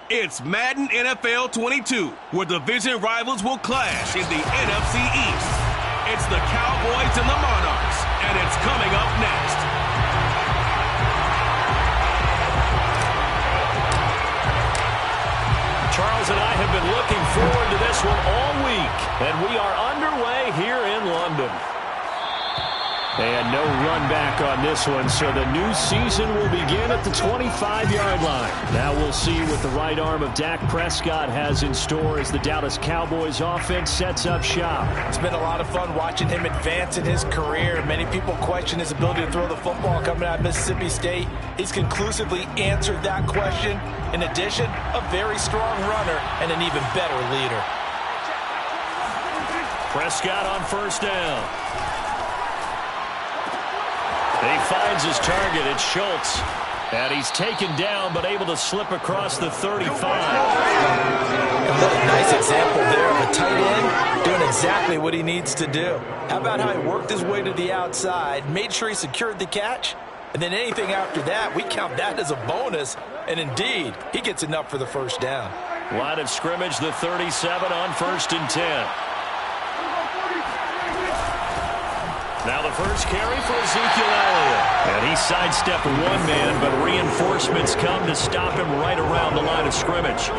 It's Madden NFL 22, where division rivals will clash in the NFC East. It's the Cowboys and the Monarchs, and it's coming up next. Charles and I have been looking forward to this one all week, and we are underway here in London. And no run back on this one, so the new season will begin at the 25-yard line. Now we'll see what the right arm of Dak Prescott has in store as the Dallas Cowboys offense sets up shop. It's been a lot of fun watching him advance in his career. Many people question his ability to throw the football coming out of Mississippi State. He's conclusively answered that question. In addition, a very strong runner and an even better leader. Prescott on first down. He finds his target. It's Schultz. And he's taken down, but able to slip across the 35. Another nice example there of a tight end doing exactly what he needs to do. How about how he worked his way to the outside, made sure he secured the catch, and then anything after that, we count that as a bonus. And indeed, he gets enough for the first down. Line of scrimmage, the 37 on 1st and 10. Now the first carry for Ezekiel Elliott. And he sidestepped one man, but reinforcements come to stop him right around the line of scrimmage.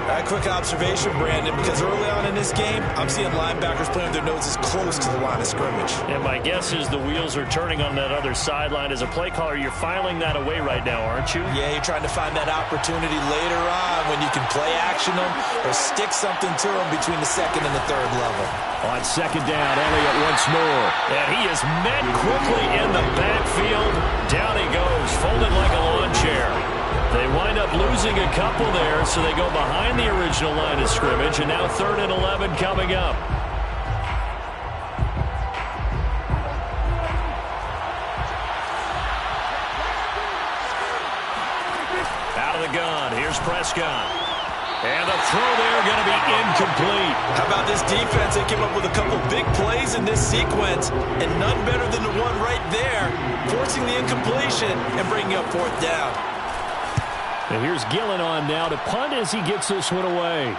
A quick observation, Brandon, because early on in this game, I'm seeing linebackers playing with their noses close to the line of scrimmage. And my guess is the wheels are turning on that other sideline. As a play caller, you're filing that away right now, aren't you? Yeah, you're trying to find that opportunity later on when you can play action them or stick something to them between the second and the third level. On second down, Elliott once more. And he is met quickly in the backfield. Down he goes, folded like a lawn chair. They wind up losing a couple there, so they go behind the original line of scrimmage, and now 3rd and 11 coming up. Out of the gun, here's Prescott. And the throw there going to be incomplete. How about this defense? They came up with a couple big plays in this sequence, and none better than the one right there, forcing the incompletion and bringing up 4th down. And here's Gillen on now to punt as he gets this one away.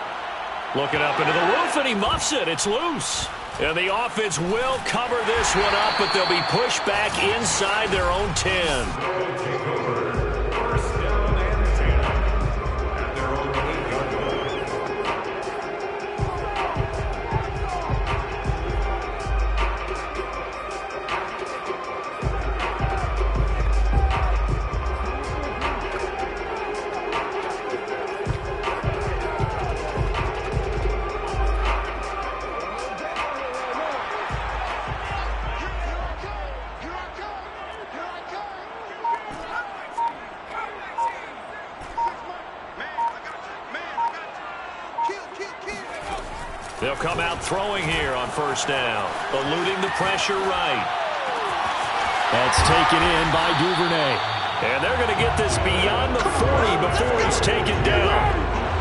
Looking up into the roof, and he muffs it. It's loose. And the offense will cover this one up, but they'll be pushed back inside their own 10. They'll come out throwing here on first down, eluding the pressure right. That's taken in by Duvernay. And they're going to get this beyond the 40 before he's taken down.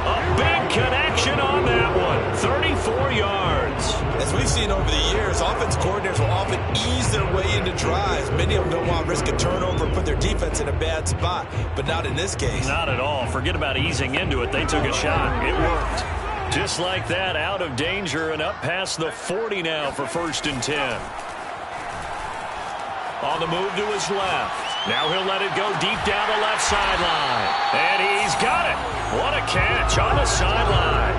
A big connection on that one, 34 yards. As we've seen over the years, offense coordinators will often ease their way into drives. Many of them don't want to risk a turnover and put their defense in a bad spot, but not in this case. Not at all. Forget about easing into it. They took a shot. It worked. Just like that, out of danger and up past the 40 now for 1st and 10. On the move to his left. Now he'll let it go deep down the left sideline. And he's got it. What a catch on the sideline.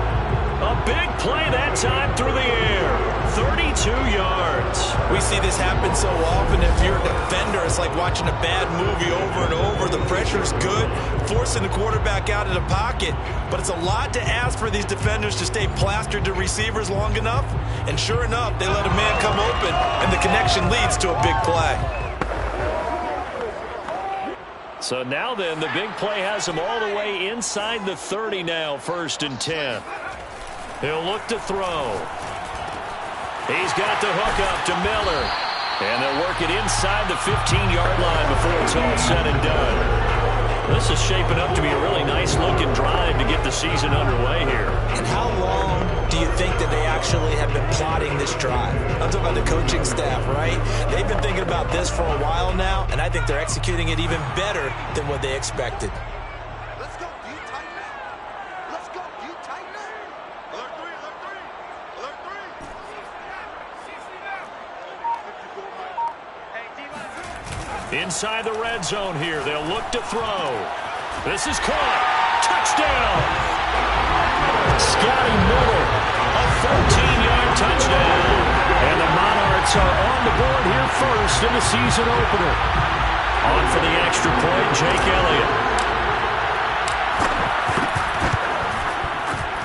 A big play that time through the air. 32 yards. We see this happen so often. If you're a defender, it's like watching a bad movie over and over. The pressure's good, forcing the quarterback out of the pocket. But it's a lot to ask for these defenders to stay plastered to receivers long enough. And sure enough, they let a man come open, and the connection leads to a big play. So now then, the big play has him all the way inside the 30 now, 1st and 10. He'll look to throw. He's got the hook up to Miller. And they'll work it inside the 15-yard line before it's all said and done. This is shaping up to be a really nice-looking drive to get the season underway here. And how long do you think that they actually have been plotting this drive? I'm talking about the coaching staff, right? They've been thinking about this for a while now, and I think they're executing it even better than what they expected. Inside the red zone here. They'll look to throw. This is caught. Touchdown. Scotty Miller. A 14-yard touchdown. And the Monarchs are on the board here first in the season opener. On for the extra point, Jake Elliott.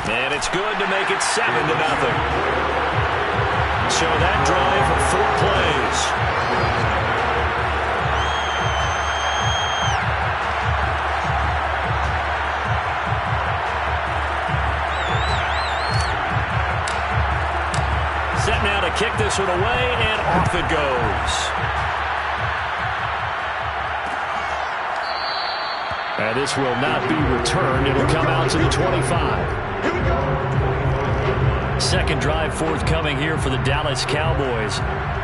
And it's good to make it 7-0. So that drive, 4 plays. Set now to kick this one away, and off it goes. And this will not be returned. It'll come out to the 25. Here we go. Second drive forthcoming here for the Dallas Cowboys.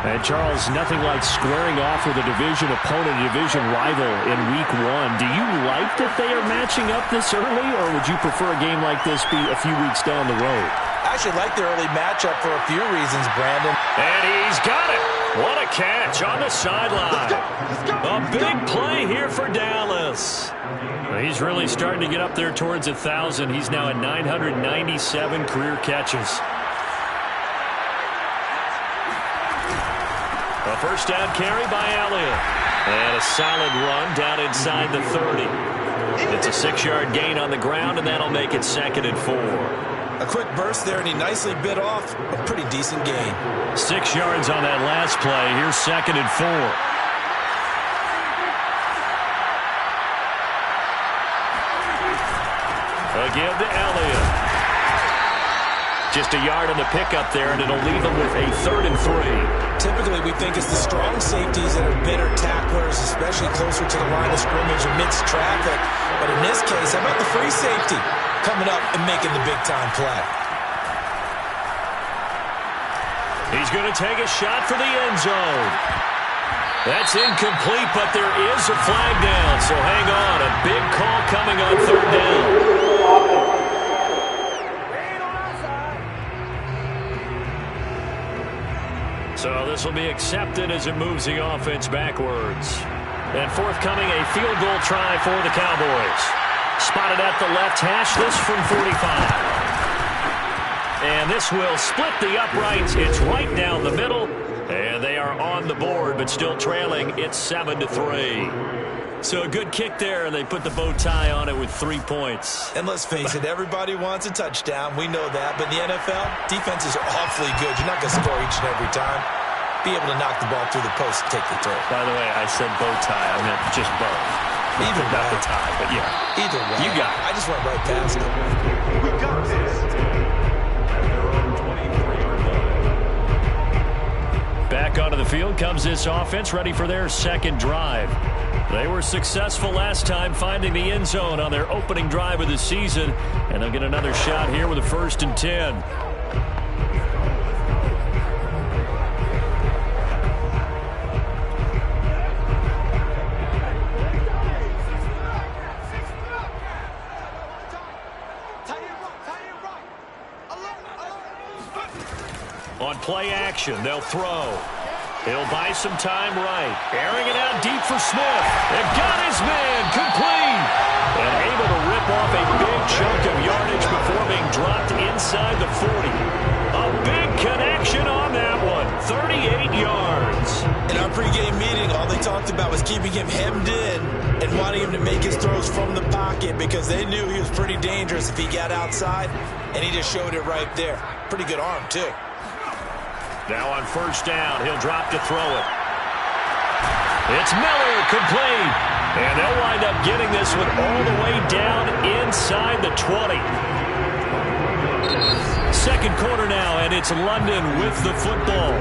And Charles, nothing like squaring off with a division opponent, a division rival in week 1. Do you like that they are matching up this early, or would you prefer a game like this be a few weeks down the road? I actually like the early matchup for a few reasons, Brandon. And he's got it. What a catch on the sideline. A big play here for Dallas. He's really starting to get up there towards 1,000. He's now at 997 career catches. A first down carry by Elliott. And a solid run down inside the 30. It's a 6-yard gain on the ground, and that'll make it 2nd and 4. A quick burst there, and he nicely bit off a pretty decent gain. 6 yards on that last play. Here's 2nd and 4. Again to Elliott. Just a yard on the pickup there, and it'll leave them with a 3rd and 3. Typically, we think it's the strong safeties that are better tacklers, especially closer to the line of scrimmage amidst traffic. But in this case, how about the free safety coming up and making the big-time play? He's going to take a shot for the end zone. That's incomplete, but there is a flag down, so hang on. A big call coming on 3rd down. So this will be accepted as it moves the offense backwards. And forthcoming, a field goal try for the Cowboys. Spotted at the left hash, this from 45. And this will split the uprights. It's right down the middle. And they are on the board, but still trailing. It's 7-3. So a good kick there, and they put the bow tie on it with 3 points. And let's face it, everybody wants a touchdown. We know that. But in the NFL, defenses are awfully good. You're not going to score each and every time. Be able to knock the ball through the post and take the throw. By the way, I said bow tie. I meant just bow. Either not way. the tie, but yeah. Either way. You got it. I just went right past it. We got this. Back onto the field comes this offense, ready for their second drive. They were successful last time finding the end zone on their opening drive of the season, and they'll get another shot here with a 1st and 10. On play action, they'll throw. He'll buy some time right. Airing it out deep for Smith. They've got his man complete. And able to rip off a big chunk of yardage before being dropped inside the 40. A big connection on that one. 38 yards. In our pregame meeting, all they talked about was keeping him hemmed in and wanting him to make his throws from the pocket because they knew he was pretty dangerous if he got outside, and he just showed it right there. Pretty good arm, too. Now on 1st down, he'll drop to throw it. It's Miller, complete. And they'll wind up getting this one all the way down inside the 20. Second quarter now, and it's London with the football.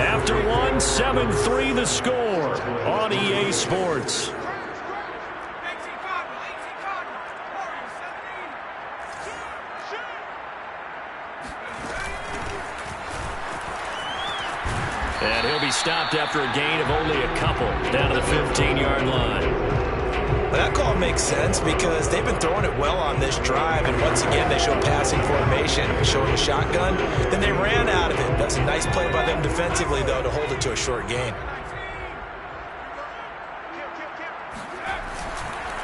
After one, 7-3 the score on EA Sports. And he'll be stopped after a gain of only a couple down to the 15-yard line. Well, that call makes sense because they've been throwing it well on this drive, and once again they show passing formation, showing a shotgun. Then they ran out of it. That's a nice play by them defensively, though, to hold it to a short gain.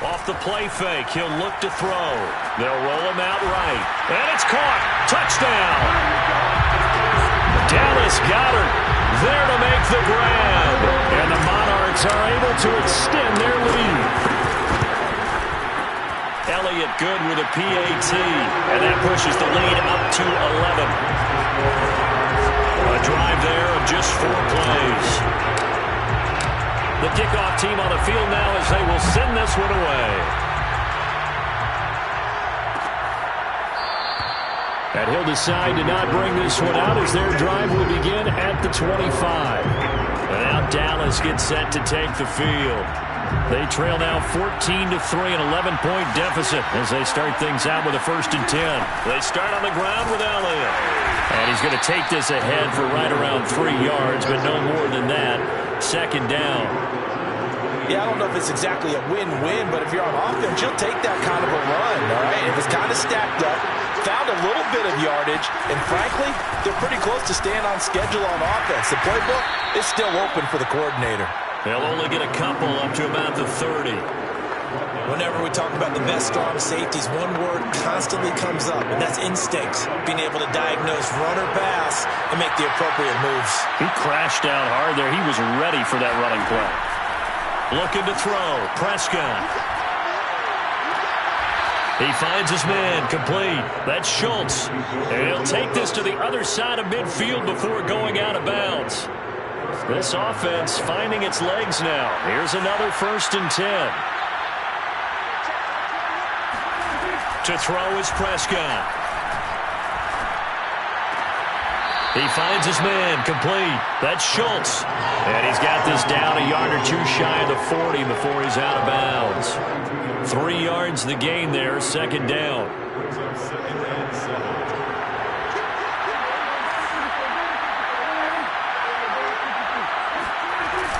Off the play fake, he'll look to throw. They'll roll him out right. And it's caught. Touchdown. Dallas Goedert there to make the grab. And the Monarchs are able to extend their lead. Elliott good with a PAT. And that pushes the lead up to 11. A drive there of just 4 plays. The kickoff team on the field now as they will send this one away. And he'll decide to not bring this one out as their drive will begin at the 25. And now Dallas gets set to take the field. They trail now 14-3, an 11-point deficit as they start things out with a 1st and 10. They start on the ground with Elliott. And he's going to take this ahead for right around 3 yards, but no more than that. 2nd down. Yeah, I don't know if it's exactly a win-win, but if you're on offense, you'll take that kind of a run, all right? It was kind of stacked up, found a little bit of yardage, and frankly, they're pretty close to staying on schedule on offense. The playbook is still open for the coordinator. They'll only get a couple up to about the 30. Whenever we talk about the best strong safeties, one word constantly comes up, and that's instincts. Being able to diagnose run or pass and make the appropriate moves. He crashed down hard there. He was ready for that running play. Looking to throw. Prescott. He finds his man. Complete. That's Schultz. And he'll take this to the other side of midfield before going out of bounds. This offense finding its legs now. Here's another 1st and 10. To throw is Prescott. He finds his man. Complete. That's Schultz. And he's got this down a yard or 2 shy of the 40 before he's out of bounds. 3 yards the gain there. 2nd down.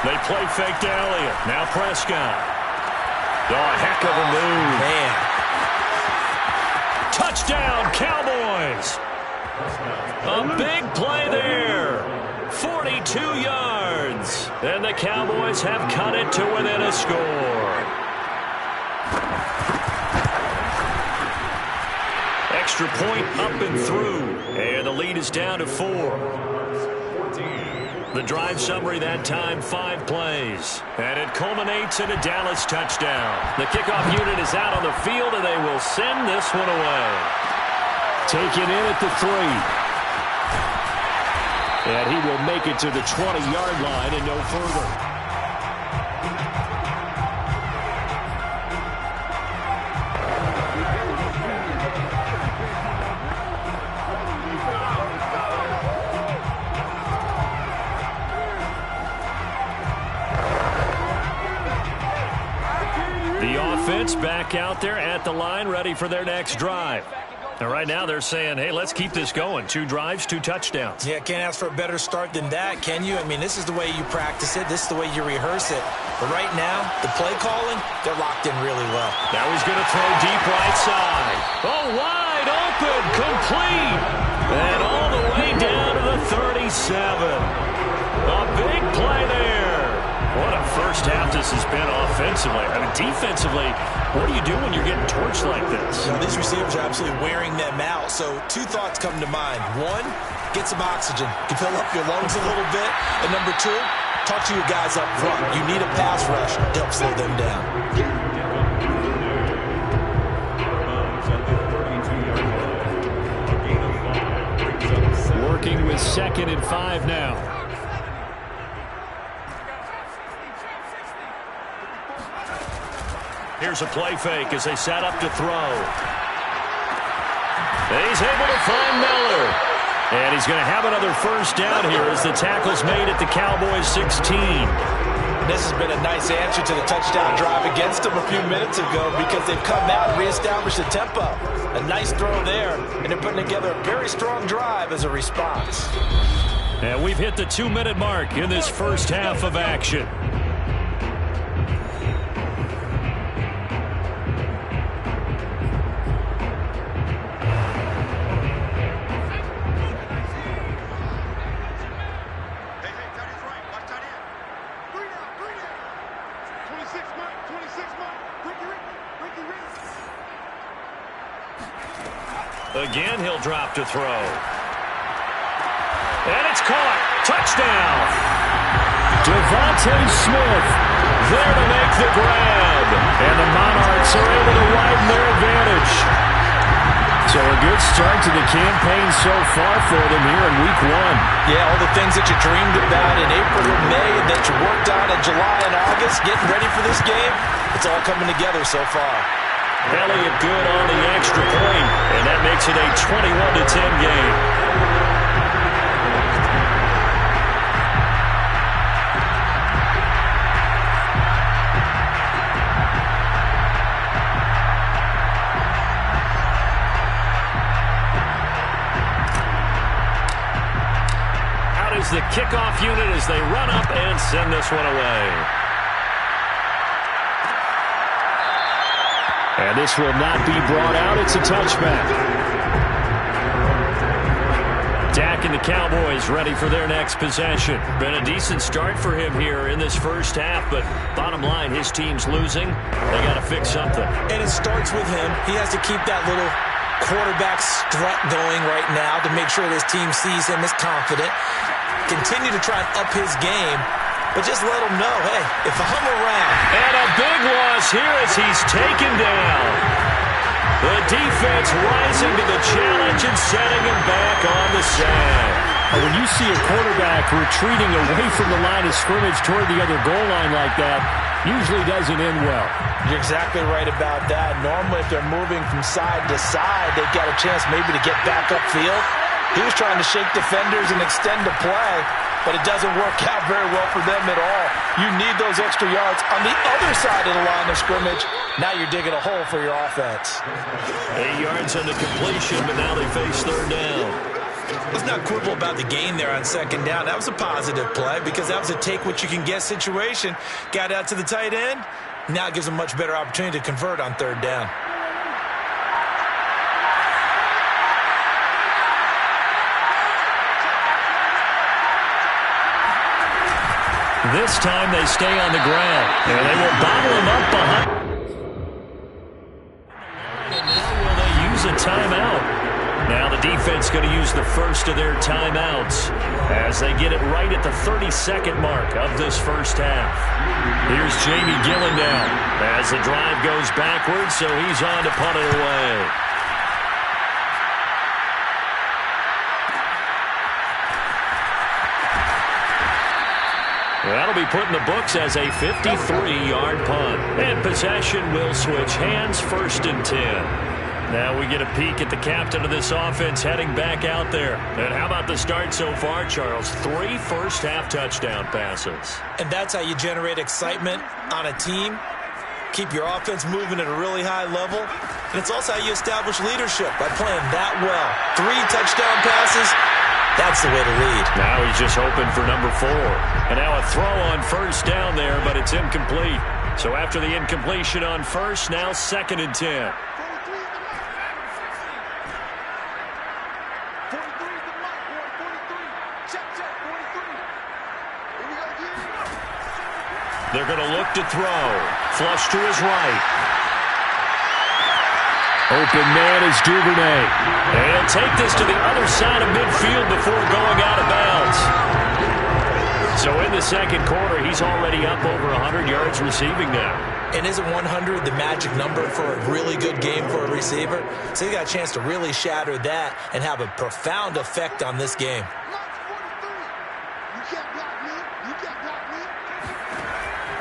They play fake to Elliott. Now Prescott. Oh, heck of a move. Man. Touchdown, Cowboys. A big play there. 42 yards. And the Cowboys have cut it to within a score. Extra point up and through. And the lead is down to 4. The drive summary that time, 5 plays. And it culminates in a Dallas touchdown. The kickoff unit is out on the field, and they will send this one away. Taken in at the 3. And he will make it to the 20-yard line and no further. Back out there at the line, ready for their next drive. And right now they're saying, hey, let's keep this going. 2 drives, 2 touchdowns. Yeah, can't ask for a better start than that, can you? I mean, this is the way you practice it. This is the way you rehearse it. But right now, the play calling, they're locked in really well. Now he's going to throw deep right side. Oh, wide open, complete. And all the way down to the 37. A big play there. What a first half this has been offensively. I mean, defensively, what do you do when you're getting torched like this? You know, these receivers are absolutely wearing them out. So 2 thoughts come to mind. 1, get some oxygen. You fill up your lungs a little bit. And number 2, talk to your guys up front. You need a pass rush to help slow them down. Working with 2nd and 5 now. Here's a play fake as they set up to throw. He's able to find Miller. And he's going to have another 1st down here as the tackle's made at the Cowboys 16. This has been a nice answer to the touchdown drive against them a few minutes ago because they've come out and reestablished the tempo. A nice throw there, and they're putting together a very strong drive as a response. And we've hit the 2-minute mark in this first half of action. Again, he'll drop to throw. And it's caught. Touchdown. Devontae Smith there to make the grab. And the Monarchs are able to widen their advantage. So a good start to the campaign so far for them here in Week 1. Yeah, all the things that you dreamed about in April and May and that you worked on in July and August, getting ready for this game, it's all coming together so far. Elliott good on the extra point, and that makes it a 21-10 game. The kickoff unit as they run up and send this one away. And this will not be brought out. It's a touchback. Dak and the Cowboys ready for their next possession. Been a decent start for him here in this first half, but bottom line, his team's losing. They got to fix something. And it starts with him. He has to keep that little quarterback strut going right now to make sure his team sees him as confident. Continue to try and up his game, but just let him know, hey, if I'm around. And a big loss here as he's taken down. The defense rising to the challenge and setting him back on the sack. When you see a quarterback retreating away from the line of scrimmage toward the other goal line like that, usually doesn't end well. You're exactly right about that. Normally, if they're moving from side to side, they've got a chance maybe to get back upfield. He was trying to shake defenders and extend the play, but it doesn't work out very well for them at all. You need those extra yards on the other side of the line of scrimmage. Now you're digging a hole for your offense. 8 yards on the completion, but now they face third down. Let's not quibble about the gain there on second down. That was a positive play because that was a take-what-you-can-get situation. Got out to the tight end. Now it gives them a much better opportunity to convert on third down. This time they stay on the ground, and they will bottle him up behind. And now will they use a timeout? Now the defense going to use the first of their timeouts as they get it right at the 32nd mark of this first half. Here's Jamie Gillen now as the drive goes backwards, so he's on to punt it away. That'll be put in the books as a 53-yard punt. And possession will switch hands, 1st and 10. Now we get a peek at the captain of this offense heading back out there. And how about the start so far, Charles? 3 first-half touchdown passes. And that's how you generate excitement on a team. Keep your offense moving at a really high level. And it's also how you establish leadership by playing that well. 3 touchdown passes. That's the way to lead. Now he's just hoping for number 4. And now a throw on first down there, but it's incomplete. So after the incompletion on first, now 2nd and 10. They're going to look to throw. Flush to his right. Open man is Duvernay. And he'll take this to the other side of midfield before going out of bounds. So in the second quarter, he's already up over 100 yards receiving now. And isn't 100 the magic number for a really good game for a receiver? So he got a chance to really shatter that and have a profound effect on this game.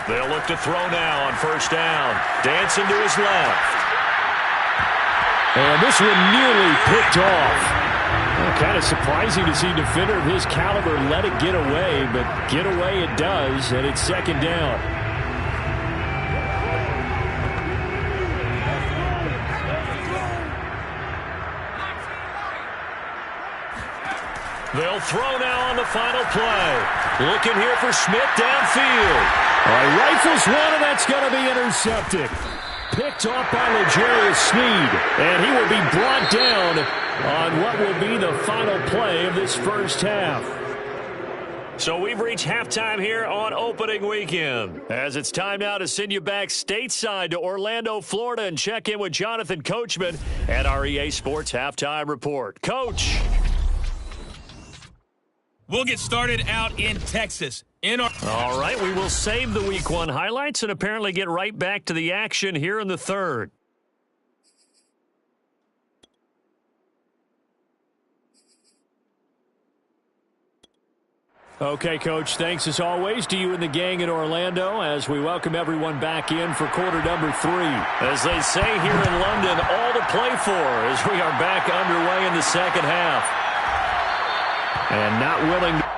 They'll look to throw now on first down. Dancing to his left. And this one nearly picked off. Well, kind of surprising to see a defender of his caliber let it get away, but get away it does, and it's 2nd down. They'll throw now on the final play. Looking here for Smith downfield. Rifles one, and that's going to be intercepted. Picked off by L'Jarius Sneed, and he will be brought down on what will be the final play of this first half. So we've reached halftime here on opening weekend. As it's time now to send you back stateside to Orlando, Florida, and check in with Jonathan Coachman at our EA Sports Halftime Report. Coach. We'll get started out in Texas. All right, we will save the Week 1 highlights and apparently get right back to the action here in the third. Okay, Coach, thanks as always to you and the gang in Orlando as we welcome everyone back in for quarter number 3. As they say here in London, all to play for as we are back underway in the second half. And not willing to...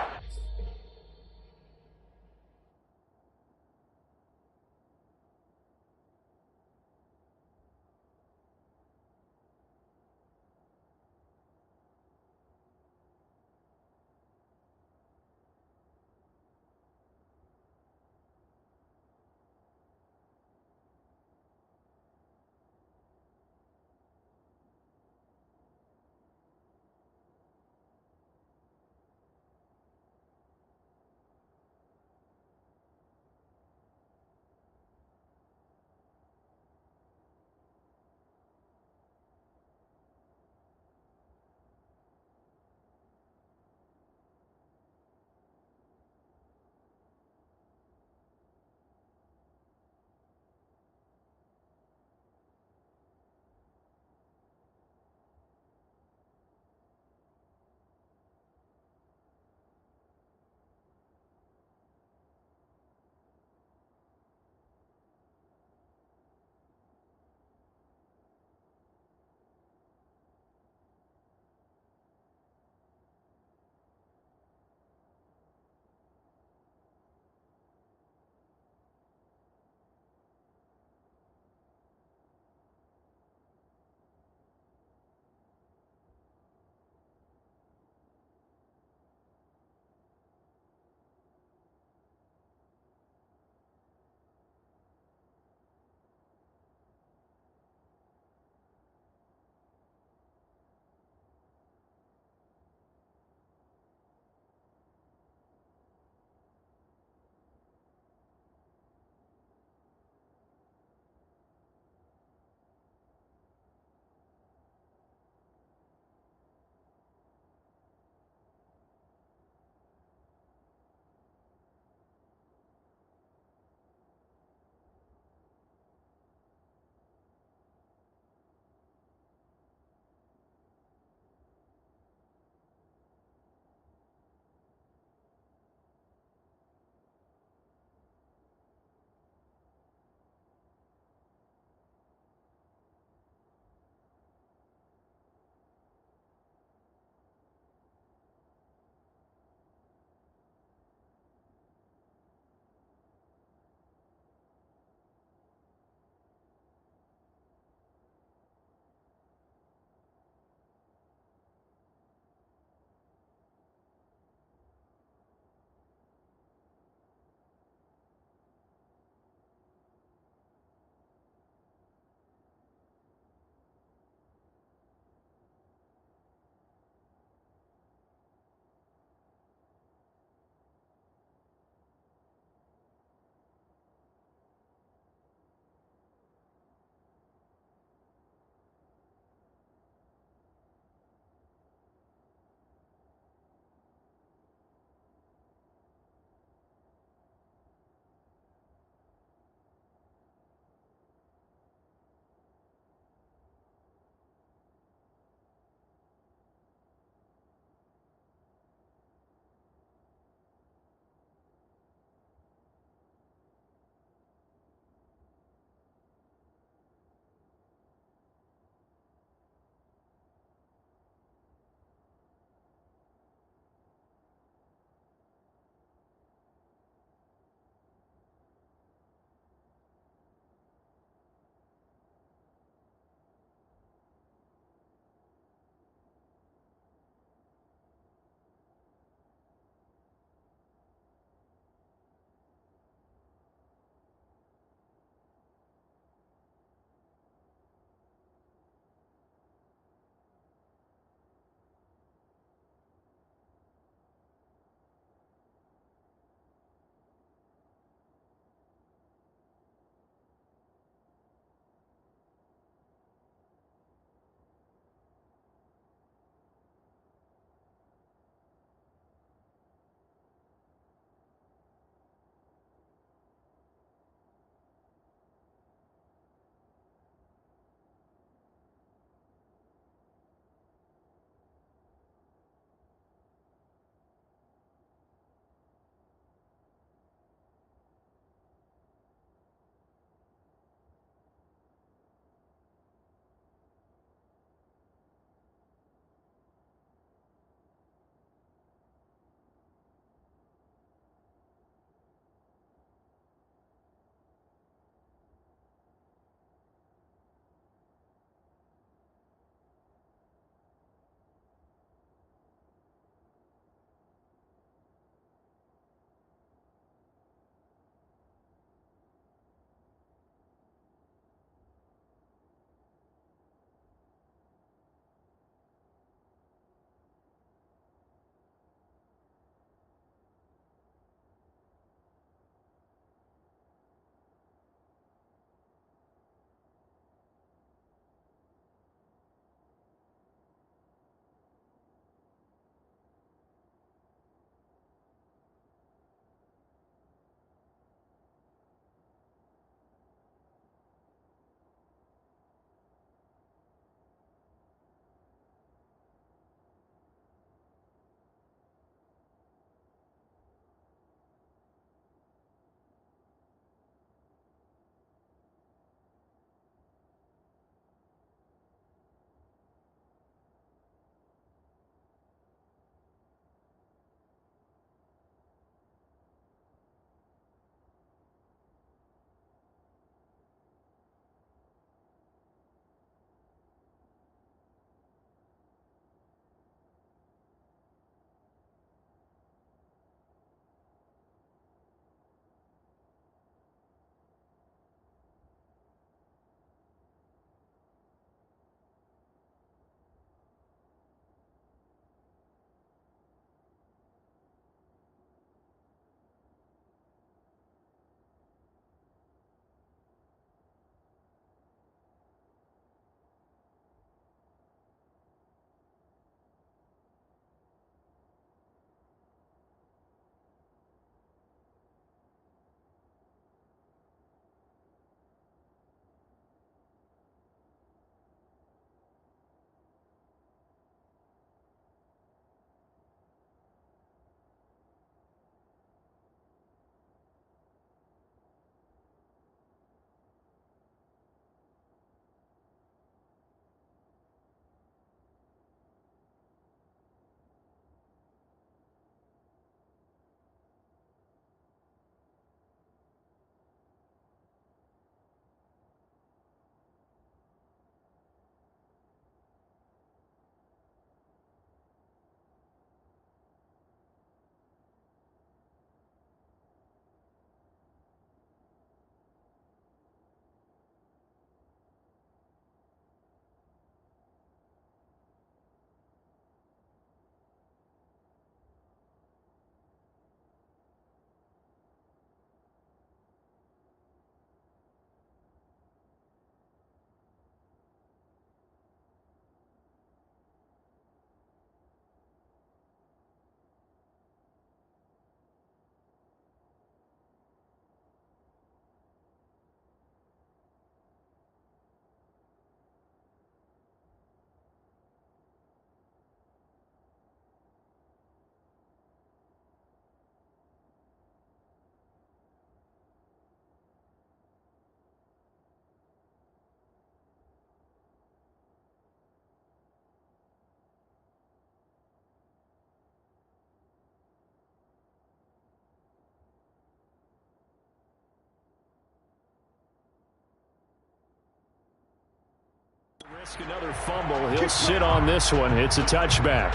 Risk another fumble. He'll sit on this one. It's a touchback.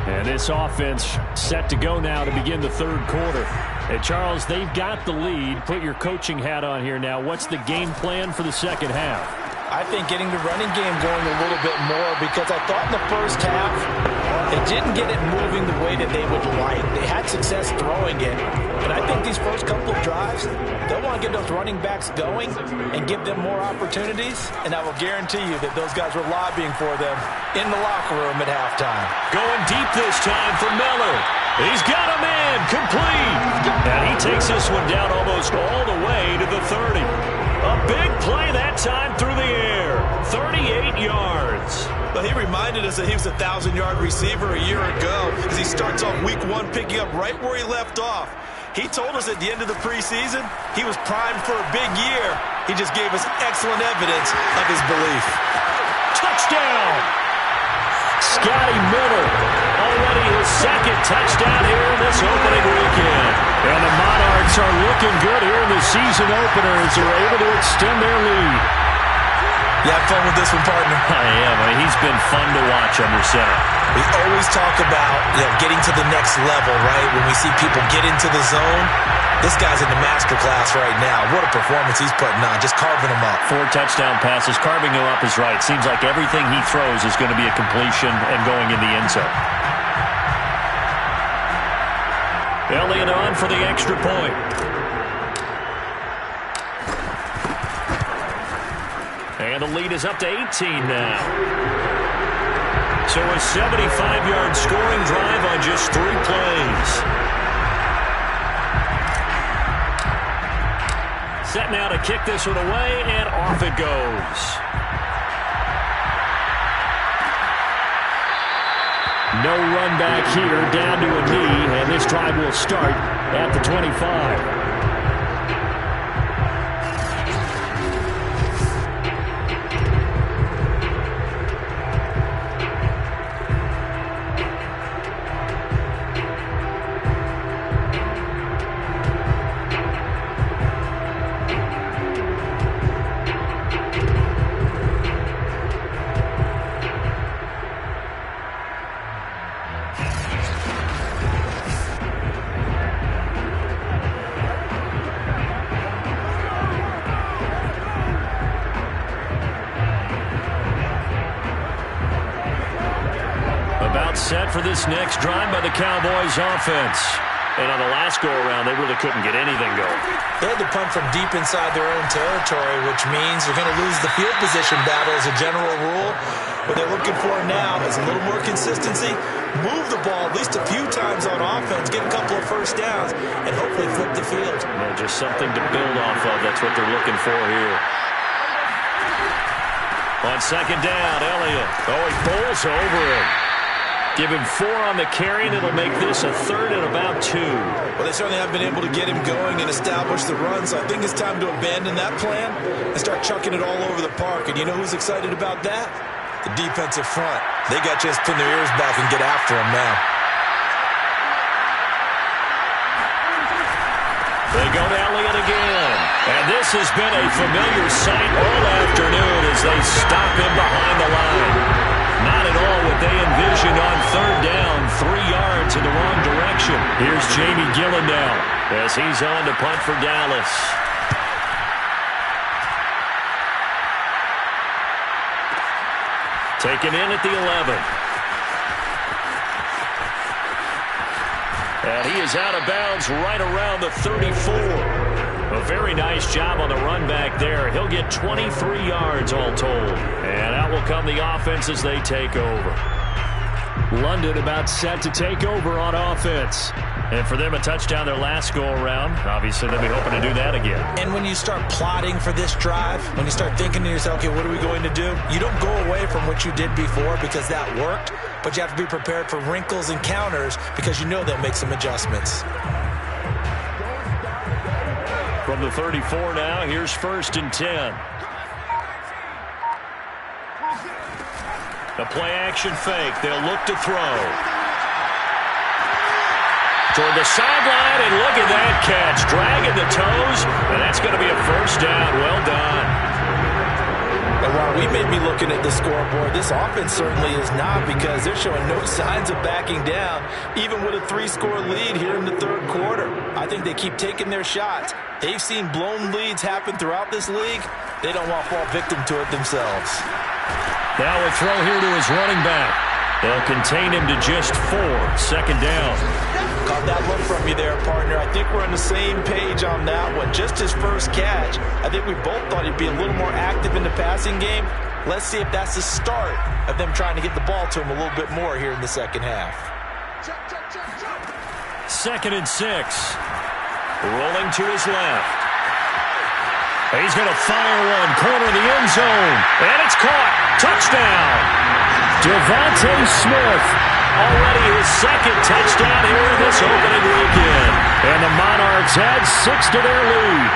And this offense set to go now to begin the third quarter. And Charles, they've got the lead. Put your coaching hat on here now. What's the game plan for the second half? I think getting the running game going a little bit more, because I thought in the first half they didn't get it moving the way that they would like. They had success throwing it, but I think these first couple of drives, they'll want to get those running backs going and give them more opportunities, and I will guarantee you that those guys were lobbying for them in the locker room at halftime. Going deep this time for Miller. He's got a man complete. And he takes this one down almost all the way to the 30. A big play that time through the air. 38 yards. But he reminded us that he was a 1,000-yard receiver a year ago as he starts off week one picking up right where he left off. He told us at the end of the preseason he was primed for a big year. He just gave us excellent evidence of his belief. Touchdown! Scotty Miller, already his second touchdown here in this opening weekend. And the Monarchs are looking good here in the season opener as they're able to extend their lead. You have fun with this one, partner? I am. He's been fun to watch under center. We always talk about getting to the next level, right? When we see people get into the zone, this guy's in the master class right now. What a performance he's putting on, just carving them up. 4 touchdown passes. Carving him up is right. Seems like everything he throws is going to be a completion and going in the end zone. Elliott on for the extra point. And the lead is up to 18 now. So a 75-yard scoring drive on just 3 plays. Set now to kick this one away, and off it goes. No run back here, down to a knee, and this drive will start at the 25. Set for this next drive by the Cowboys offense. And on the last go-around, they really couldn't get anything going. They had to punt from deep inside their own territory, which means they're going to lose the field position battle as a general rule. What they're looking for now is a little more consistency, move the ball at least a few times on offense, get a couple of first downs, and hopefully flip the field. Yeah, just something to build off of. That's what they're looking for here. On second down, Elliott. Oh, he bowls over it. Give him 4 on the carry, and it'll make this a 3rd and about 2. Well, they certainly have been able to get him going and establish the run, so I think it's time to abandon that plan and start chucking it all over the park. And you know who's excited about that? The defensive front. They got just pin their ears back and get after him now. They go to Elliott again. And this has been a familiar sight all afternoon as they stop him behind the line. Not at all what they envisioned on 3rd down, 3 yards in the wrong direction. Here's Jamie Gillen now as he's on to punt for Dallas. Taken in at the 11. And he is out of bounds right around the 34. A very nice job on the run back there. He'll get 23 yards all told. And out will come the offense as they take over. London about set to take over on offense. And for them, a touchdown their last go-around. Obviously, they'll be hoping to do that again. And when you start plotting for this drive, when you start thinking to yourself, okay, what are we going to do? You don't go away from what you did before because that worked, but you have to be prepared for wrinkles and counters because you know they'll make some adjustments. From the 34 now, here's 1st and 10. The play-action fake. They'll look to throw. Toward the sideline, and look at that catch. Dragging the toes, and that's going to be a 1st down. Well done. And while we may be looking at the scoreboard. This offense certainly is not, because they're showing no signs of backing down, even with a 3-score lead here in the third quarter. I think they keep taking their shots. They've seen blown leads happen throughout this league. They don't want to fall victim to it themselves. Now a throw here to his running back. They'll contain him to just 4. Second down. Caught that look from you there, partner. I think we're on the same page on that one. Just his first catch. I think we both thought he'd be a little more active in the passing game. Let's see if that's the start of them trying to get the ball to him a little bit more here in the second half. 2nd and 6. Rolling to his left. He's going to fire one. Corner of the end zone. And it's caught. Touchdown. Devontae Smith. Already his 2nd touchdown here this opening weekend. And the Monarchs add 6 to their lead.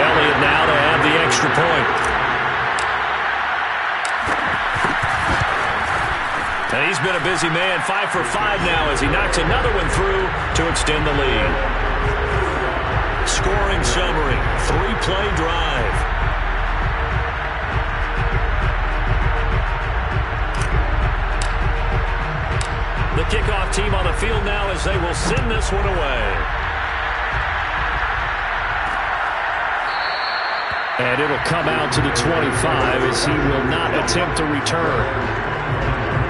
Elliott now to add the extra point. And he's been a busy man. 5 for 5 now as he knocks another one through to extend the lead. Scoring summary, 3-play drive. The kickoff team on the field now as they will send this one away. And it'll come out to the 25 as he will not attempt to return.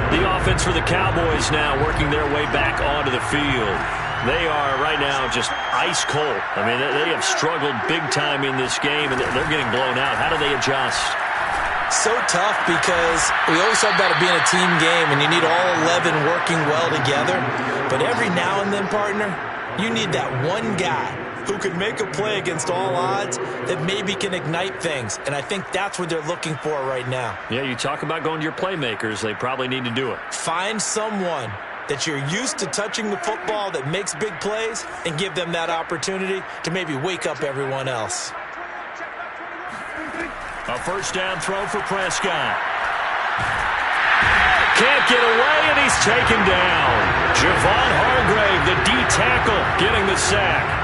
The offense for the Cowboys now working their way back onto the field. They are right now just ice cold. I mean, they have struggled big time in this game, and they're getting blown out. How do they adjust? So tough, because we always talk about it being a team game, and you need all 11 working well together. But every now and then, partner, you need that one guy who can make a play against all odds that maybe can ignite things. And I think that's what they're looking for right now. Yeah, you talk about going to your playmakers. They probably need to do it. Find someone that you're used to touching the football that makes big plays and give them that opportunity to maybe wake up everyone else. A first down throw for Prescott. Can't get away, and he's taken down. Javon Hargrave, the D tackle, getting the sack.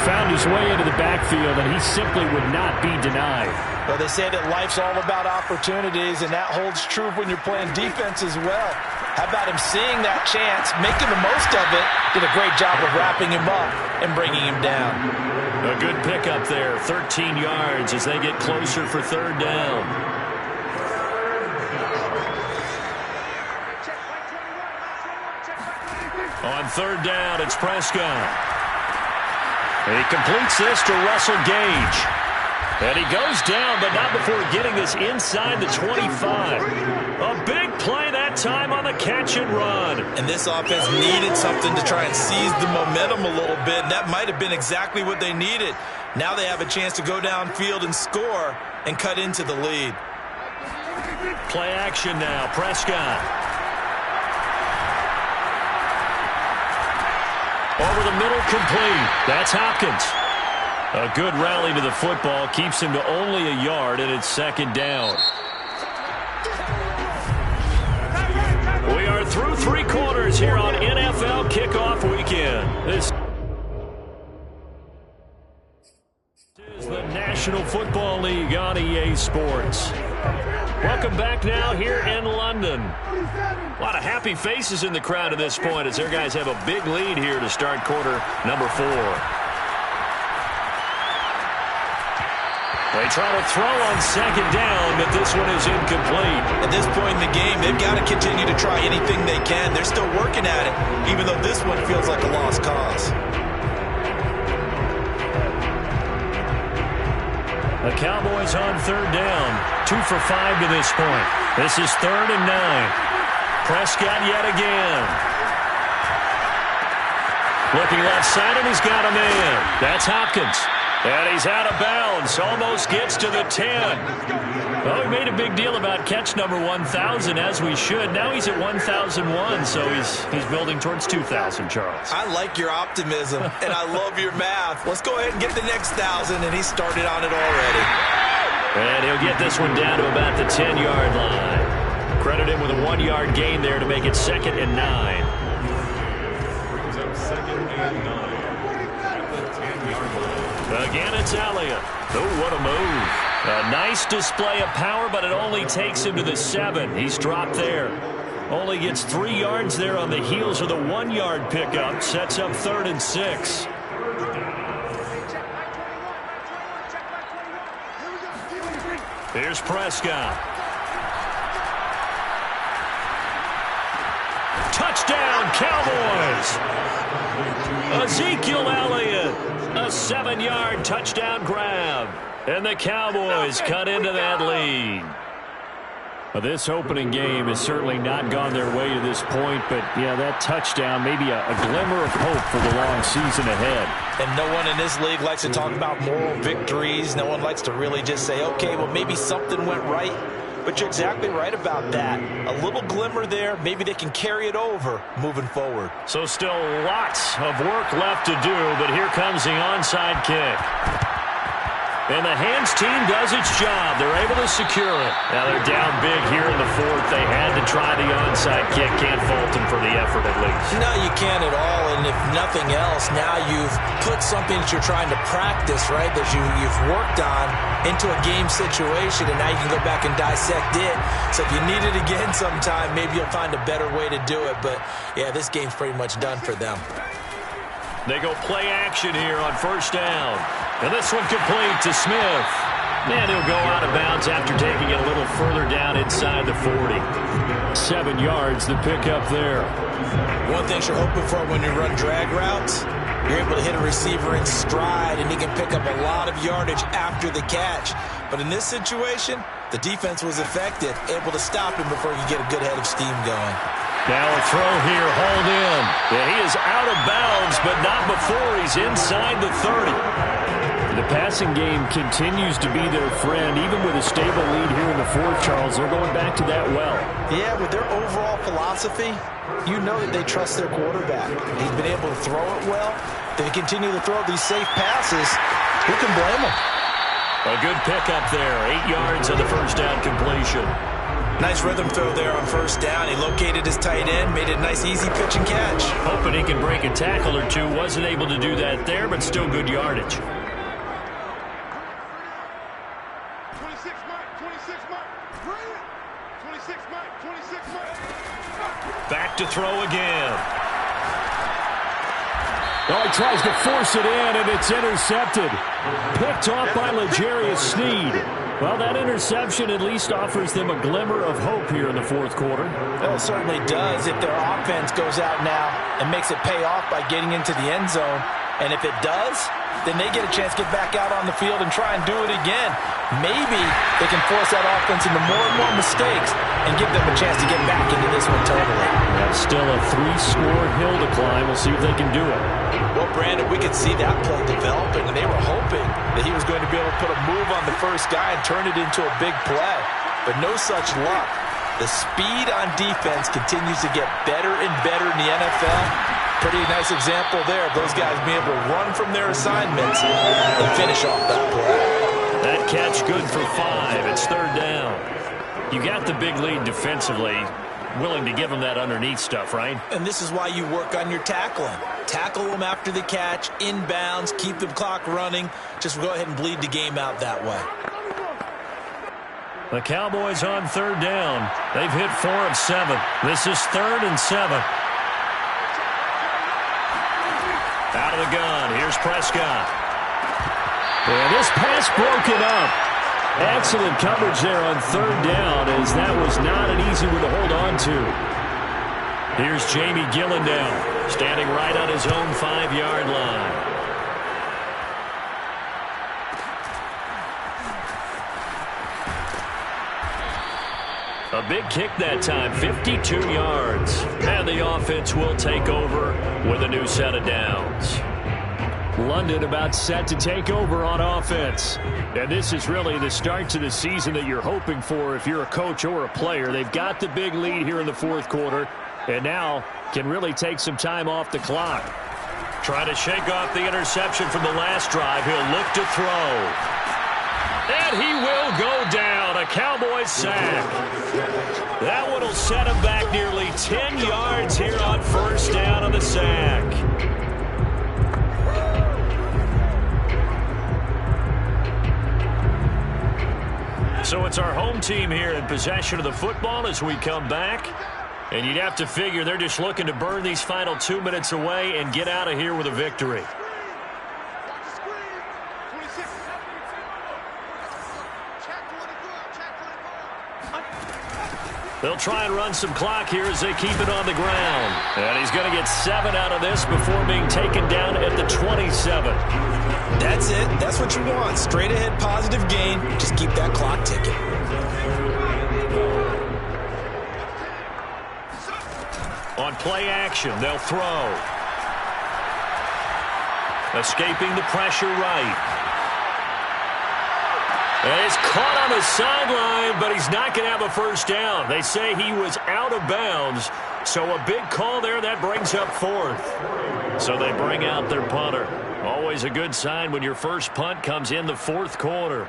Found his way into the backfield, and he simply would not be denied. Well, they say that life's all about opportunities, and that holds true when you're playing defense as well. How about him seeing that chance, making the most of it, did a great job of wrapping him up and bringing him down. A good pickup there, 13 yards as they get closer for third down. On third down, it's Prescott. He completes this to Russell Gage. And he goes down, but not before getting this inside the 25. A big play that time on the catch and run. And this offense needed something to try and seize the momentum a little bit, and that might have been exactly what they needed. Now they have a chance to go downfield and score and cut into the lead. Play action now, Prescott. Over the middle, complete. That's Hopkins. A good rally to the football keeps him to only a yard, and it's second down. We are through 3 quarters here on NFL Kickoff Weekend. This is the National Football League on EA Sports. Welcome back now here in London. A lot of happy faces in the crowd at this point as their guys have a big lead here to start quarter number 4. They try to throw on second down, but this one is incomplete. At this point in the game, they've got to continue to try anything they can. They're still working at it, even though this one feels like a lost cause. The Cowboys on third down. 2 for 5 to this point. This is 3rd and 9. Prescott yet again. Looking left side, and he's got a man. That's Hopkins. And he's out of bounds. Almost gets to the 10. Well, we made a big deal about catch number 1,000, as we should. Now he's at 1,001, so he's building towards 2,000, Charles. I like your optimism, and I love your math. Let's go ahead and get the next 1,000, and he started on it already. And he'll get this one down to about the 10-yard line. Credit him with a 1-yard gain there to make it 2nd and 9. Brings up 2nd and 9. Again, it's Elliott. Oh, what a move. A nice display of power, but it only takes him to the 7. He's dropped there. Only gets 3 yards there on the heels of the 1-yard pickup. Sets up 3rd and 6. Here's Prescott. Touchdown, Cowboys! Ezekiel Elliott, a 7-yard touchdown grab. And the Cowboys cut into that lead. Well, this opening game has certainly not gone their way to this point, but, yeah, that touchdown, maybe a glimmer of hope for the long season ahead. And no one in this league likes to talk about moral victories. No one likes to really just say, okay, well, maybe something went right. But you're exactly right about that. A little glimmer there. Maybe they can carry it over moving forward. So still lots of work left to do, but here comes the onside kick. And the hands team does its job. They're able to secure it. Now they're down big here in the 4th. They had to try the onside kick. Can't fault them for the effort at least. No, you can't at all. And if nothing else, now you've put something that you're trying to practice, right, that you've worked on into a game situation, and now you can go back and dissect it. So if you need it again sometime, maybe you'll find a better way to do it. But, yeah, this game's pretty much done for them. They go play action here on 1st down. And this one complete to Smith. And he'll go out of bounds after taking it a little further down inside the 40. 7 yards, the pickup there. One thing you're hoping for when you run drag routes, you're able to hit a receiver in stride, and he can pick up a lot of yardage after the catch. But in this situation, the defense was effective, able to stop him before he could get a good head of steam going. Now a throw here, hauled in. Yeah, he is out of bounds, but not before he's inside the 30. The passing game continues to be their friend. Even with a stable lead here in the 4th, Charles, they're going back to that well. Yeah, with their overall philosophy, you know that they trust their quarterback. He's been able to throw it well. They continue to throw these safe passes. Who can blame them? A good pickup there. 8 yards on the 1st down completion. Nice rhythm throw there on 1st down. He located his tight end, made it a nice easy pitch and catch. Hoping he can break a tackle or two. Wasn't able to do that there, but still good yardage. 26 mark. Brilliant. 26 mark. Back to throw again. Oh, he tries to force it in, and it's intercepted. Picked off by L'Jarius Sneed. Well, that interception at least offers them a glimmer of hope here in the 4th quarter. Well, it certainly does if their offense goes out now and makes it pay off by getting into the end zone. And if it does, then they get a chance to get back out on the field and try and do it again. Maybe they can force that offense into more and more mistakes and give them a chance to get back into this one totally. That's still a 3-score hill to climb. We'll see if they can do it. Well, Brandon, we could see that play developing, and they were hoping that he was going to be able to put a move on the first guy and turn it into a big play. But no such luck. The speed on defense continues to get better and better in the NFL. Pretty nice example there of those guys being able to run from their assignments and finish off that play. That catch good for 5. It's 3rd down. You got the big lead defensively. Willing to give them that underneath stuff, right? And this is why you work on your tackling. Tackle them after the catch, inbounds, keep the clock running. Just go ahead and bleed the game out that way. The Cowboys on 3rd down. They've hit 4 of 7. This is 3rd and 7. Out of the gun. Here's Prescott. And this pass broken up. Excellent coverage there on 3rd down, as that was not an easy one to hold on to. Here's Jamie Gillendow, standing right on his own 5-yard line. A big kick that time, 52 yards. And the offense will take over with a new set of downs. London about set to take over on offense. And this is really the start to the season that you're hoping for if you're a coach or a player. They've got the big lead here in the 4th quarter, and now can really take some time off the clock. Trying to shake off the interception from the last drive. He'll look to throw. And he will go down. A Cowboys sack. That one will set him back nearly 10 yards here on 1st down on the sack. So it's our home team here in possession of the football as we come back. And you'd have to figure they're just looking to burn these final 2 minutes away and get out of here with a victory. They'll try and run some clock here as they keep it on the ground. And he's going to get 7 out of this before being taken down at the 27. That's it. That's what you want. Straight ahead positive gain. Just keep that clock ticking. On play action, they'll throw. Escaping the pressure right. And he's caught on the sideline, but he's not going to have a first down. They say he was out of bounds, so a big call there that brings up 4th. So they bring out their punter. Always a good sign when your first punt comes in the 4th quarter.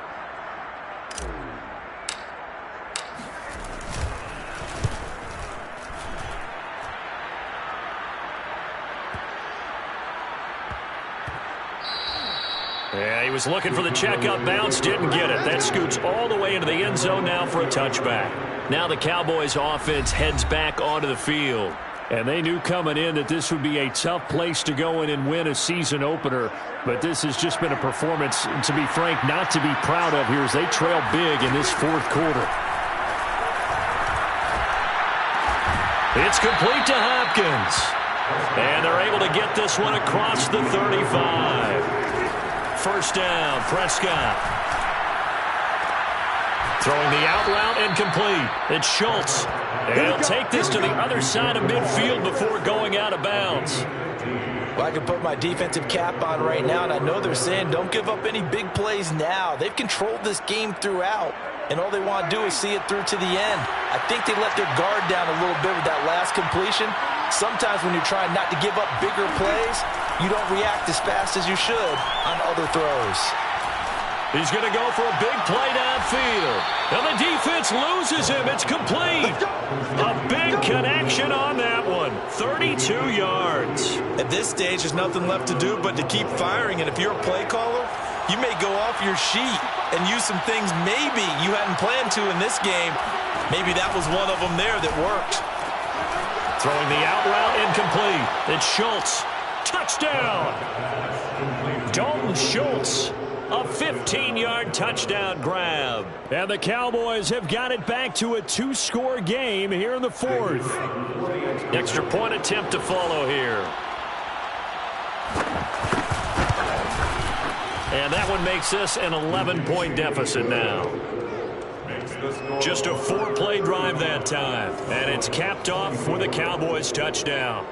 Yeah, he was looking for the checkup bounce, didn't get it. That scoots all the way into the end zone now for a touchback. Now the Cowboys offense heads back onto the field. And they knew coming in that this would be a tough place to go in and win a season opener. But this has just been a performance, to be frank, not to be proud of here as they trail big in this 4th quarter. It's complete to Hopkins. And they're able to get this one across the 35. First down, Prescott. Throwing the out route and complete. It's Schultz. And he'll take this to the other side of midfield before going out of bounds. Well, I can put my defensive cap on right now, and I know they're saying don't give up any big plays now. They've controlled this game throughout, and all they want to do is see it through to the end. I think they let their guard down a little bit with that last completion. Sometimes when you're trying not to give up bigger plays, you don't react as fast as you should on other throws. He's going to go for a big play downfield. And the defense loses him. It's complete. A big connection on that one. 32 yards. At this stage, there's nothing left to do but to keep firing. And if you're a play caller, you may go off your sheet and use some things maybe you hadn't planned to in this game. Maybe that was one of them there that worked. Throwing the out route incomplete. It's Schultz. Touchdown. Dalton Schultz. A 15-yard touchdown grab. And the Cowboys have got it back to a 2-score game here in the 4th. Extra point attempt to follow here. And that one makes this an 11-point deficit now. Just a 4-play drive that time. And it's capped off with a Cowboys touchdown.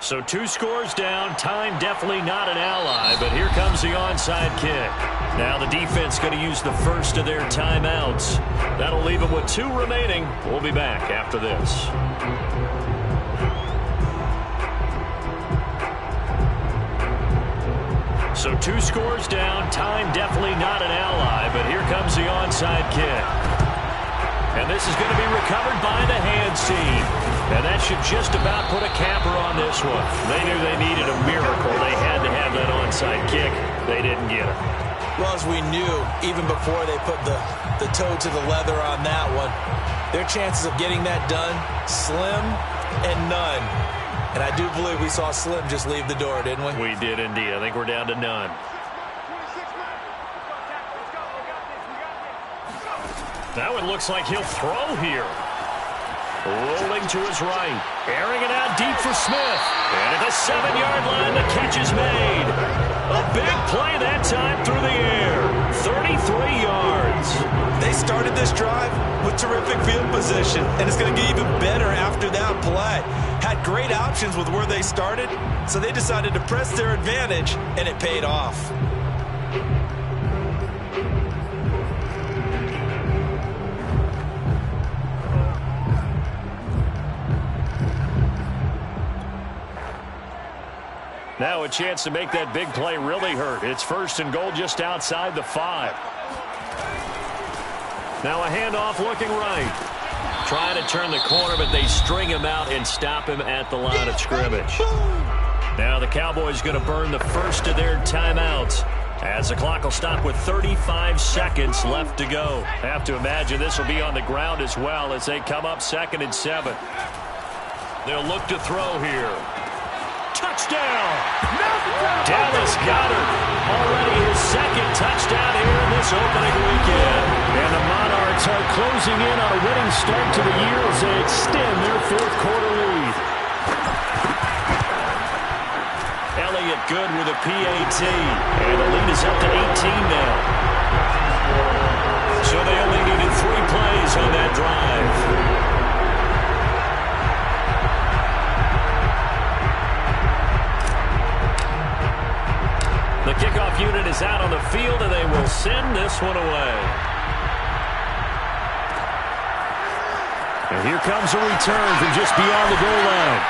So 2 scores down. Time definitely not an ally, but here comes the onside kick. Now the defense going to use the first of their timeouts. That'll leave them with 2 remaining. We'll be back after this. So 2 scores down. Time definitely not an ally, but here comes the onside kick. And this is going to be recovered by the hands team. And that should just about put a capper on this one. They knew they needed a miracle. They had to have that onside kick. They didn't get it. Well, as we knew, even before they put the toe to the leather on that one, their chances of getting that done, slim and none. And I do believe we saw Slim just leave the door, didn't we? We did indeed. I think we're down to none. That one looks like he'll throw here. Rolling to his right. Airing it out deep for Smith. And at the 7-yard line, the catch is made. A big play that time through the air. 33 yards. They started this drive with terrific field position, and it's going to get even better after that play. Had great options with where they started, so they decided to press their advantage, and it paid off. Now a chance to make that big play really hurt. It's 1st and goal just outside the 5. Now a handoff looking right. Trying to turn the corner, but they string him out and stop him at the line of scrimmage. Now the Cowboys going to burn the first of their timeouts. As the clock will stop with 35 seconds left to go. Have to imagine this will be on the ground as well as they come up 2nd and 7. They'll look to throw here. Touchdown! Dallas Goedert, already his 2nd touchdown here in this opening weekend. And the Monarchs are closing in on a winning start to the year as they extend their 4th quarter lead. Elliott good with a PAT. And the lead is up to 18 now. So they only needed 3 plays on that drive. The kickoff unit is out on the field, and they will send this one away. And here comes a return from just beyond the goal line.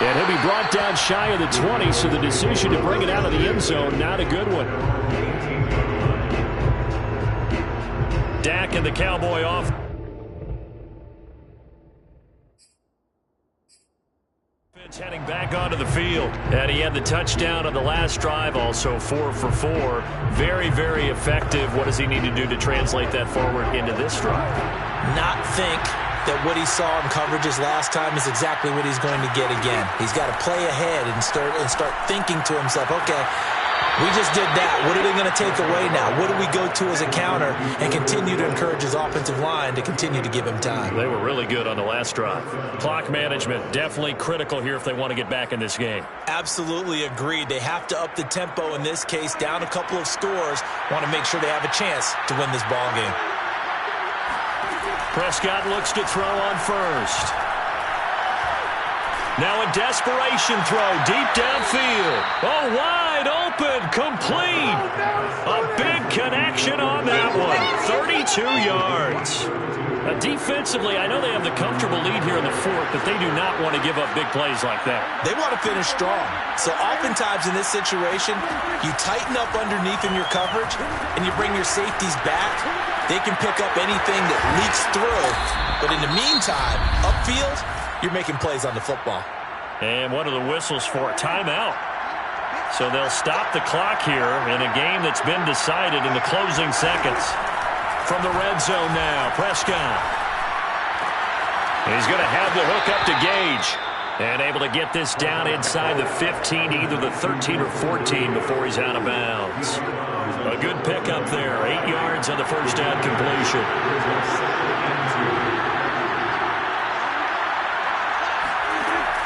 And he'll be brought down shy of the 20, so the decision to bring it out of the end zone, not a good one. Dak and the Cowboy off. Heading back onto the field. And he had the touchdown on the last drive, also 4 for 4. Very, very effective. What does he need to do to translate that forward into this drive? Not think that what he saw in coverages last time is exactly what he's going to get again. He's got to play ahead and start thinking to himself, okay, we just did that. What are they going to take away now? What do we go to as a counter? And continue to encourage his offensive line to continue to give him time. They were really good on the last drive. Clock management definitely critical here if they want to get back in this game. Absolutely agreed. They have to up the tempo in this case. Down a couple of scores. Want to make sure they have a chance to win this ball game. Prescott looks to throw on first. Now a desperation throw deep downfield. Oh, wide open, complete. A big connection on that one. 32 yards. Defensively, I know they have the comfortable lead here in the 4th, but they do not want to give up big plays like that. They want to finish strong. So oftentimes in this situation, you tighten up underneath in your coverage, and you bring your safeties back. They can pick up anything that leaks through. But in the meantime, upfield, you're making plays on the football. And what are the whistles for? Timeout. So they'll stop the clock here in a game that's been decided in the closing seconds. From the red zone now, Prescott. He's going to have the hook up to Gage. And able to get this down inside the 15, either the 13 or 14 before he's out of bounds. A good pickup there. 8 yards on the first down completion.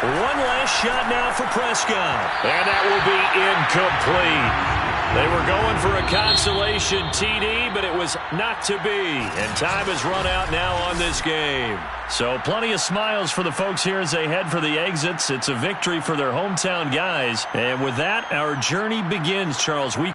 One last shot now for Prescott. And that will be incomplete. They were going for a consolation TD, but it was not to be. And time has run out now on this game. So plenty of smiles for the folks here as they head for the exits. It's a victory for their hometown guys. And with that, our journey begins, Charles. We